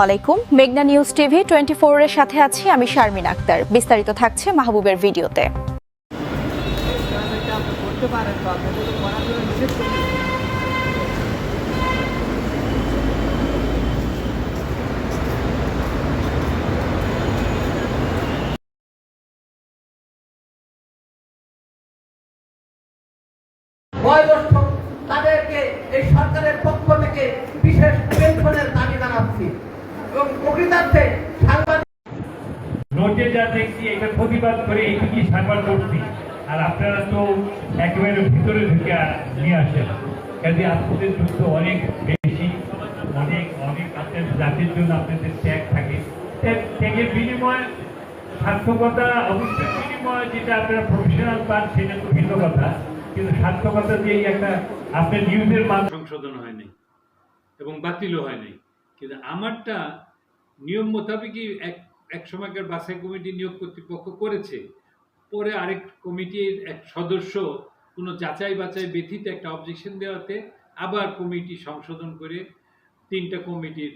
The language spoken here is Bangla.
আলাইকুম মেঘনা নিউজ টিভি 24 এর সাথে আছি আমি শারমিন আক্তার। বিস্তারিত থাকছে মাহবুবের ভিডিওতে। বয়োজ্যেষ্ঠ তাদেরকে এই সরকারের পক্ষ থেকে বিশেষ পেনশনের দাবি জানাচ্ছি এবং প্রকৃতার্থে নোটে যা দেখছি এটা প্রতিবাদ করে এইটুকুই সাংবাদ করছি। আর আপনারা তো একেবারে ভিতরে ঢুকে নিয়ে আসেন, কাজে আপনাদের যুদ্ধ অনেক বেশি, অনেক অনেক আপনার জাতির জন্য আপনাদের ত্যাগ থাকে। ত্যাগের বিনিময় সার্থকতা অবশ্যই বিনিময় যেটা আপনারা প্রফেশনাল পান সেটা তো ভিন্ন কথা, কিন্তু সার্থকতা দিয়েই একটা আপনার নিউজের মান সংশোধন হয় নাই এবং বাতিলও হয় নাই। কিন্তু আমারটা নিয়ম মোতাবেকই এক সময়কার বাছাই কমিটি নিয়োগ কর্তৃপক্ষ করেছে, পরে আরেক কমিটির এক সদস্য কোনো যাচাই বাছাই ব্যতীত একটা অবজেকশন দেওয়াতে আবার কমিটি সংশোধন করে 3টা কমিটির